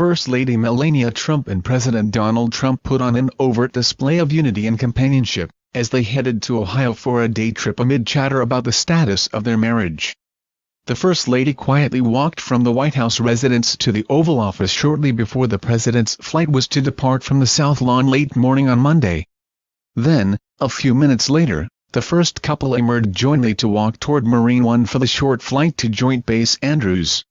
First Lady Melania Trump and President Donald Trump put on an overt display of unity and companionship as they headed to Ohio for a day trip amid chatter about the status of their marriage. The First Lady quietly walked from the White House residence to the Oval Office shortly before the president's flight was to depart from the South Lawn late morning on Monday. Then, a few minutes later, the first couple emerged jointly to walk toward Marine One for the short flight to Joint Base Andrews.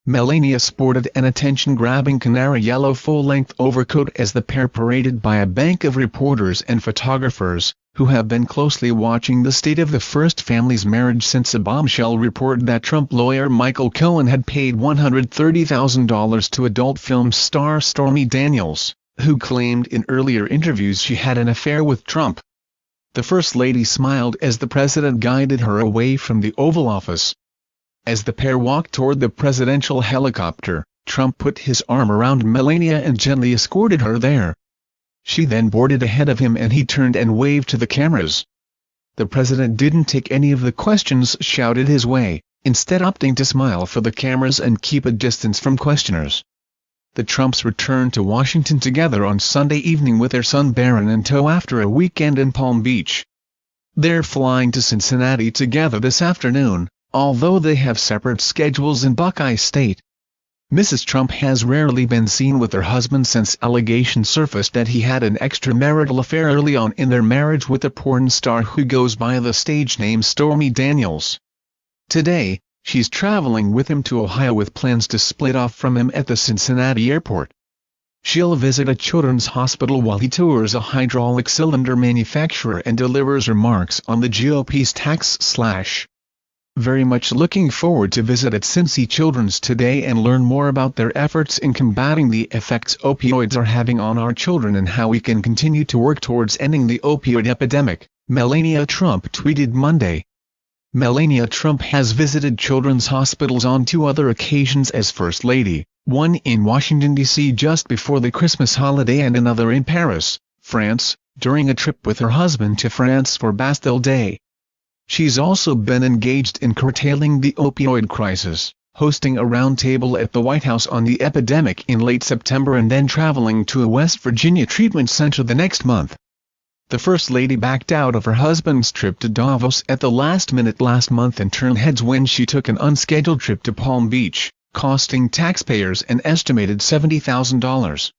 Melania sported an attention-grabbing canary yellow full-length overcoat as the pair paraded by a bank of reporters and photographers, who have been closely watching the state of the first family's marriage since a bombshell report that Trump lawyer Michael Cohen had paid $130,000 to adult film star Stormy Daniels, who claimed in earlier interviews she had an affair with Trump. The First Lady smiled as the president guided her away from the Oval Office. As the pair walked toward the presidential helicopter, Trump put his arm around Melania and gently escorted her there. She then boarded ahead of him and he turned and waved to the cameras. The president didn't take any of the questions shouted his way, instead opting to smile for the cameras and keep a distance from questioners. The Trumps returned to Washington together on Sunday evening with their son Barron in tow after a weekend in Palm Beach. They're flying to Cincinnati together this afternoon, although they have separate schedules in Buckeye State. Mrs. Trump has rarely been seen with her husband since allegations surfaced that he had an extramarital affair early on in their marriage with a porn star who goes by the stage name Stormy Daniels. Today, she's traveling with him to Ohio with plans to split off from him at the Cincinnati airport. She'll visit a children's hospital while he tours a hydraulic cylinder manufacturer and delivers remarks on the GOP's tax slash. Very much looking forward to visit at Cincy Children's today and learn more about their efforts in combating the effects opioids are having on our children and how we can continue to work towards ending the opioid epidemic, Melania Trump tweeted Monday. Melania Trump has visited children's hospitals on 2 other occasions as First Lady, one in Washington, D.C. just before the Christmas holiday and another in Paris, France, during a trip with her husband to France for Bastille Day. She's also been engaged in curtailing the opioid crisis, hosting a roundtable at the White House on the epidemic in late September and then traveling to a West Virginia treatment center the next month. The First Lady backed out of her husband's trip to Davos at the last minute last month and turned heads when she took an unscheduled trip to Palm Beach, costing taxpayers an estimated $70,000.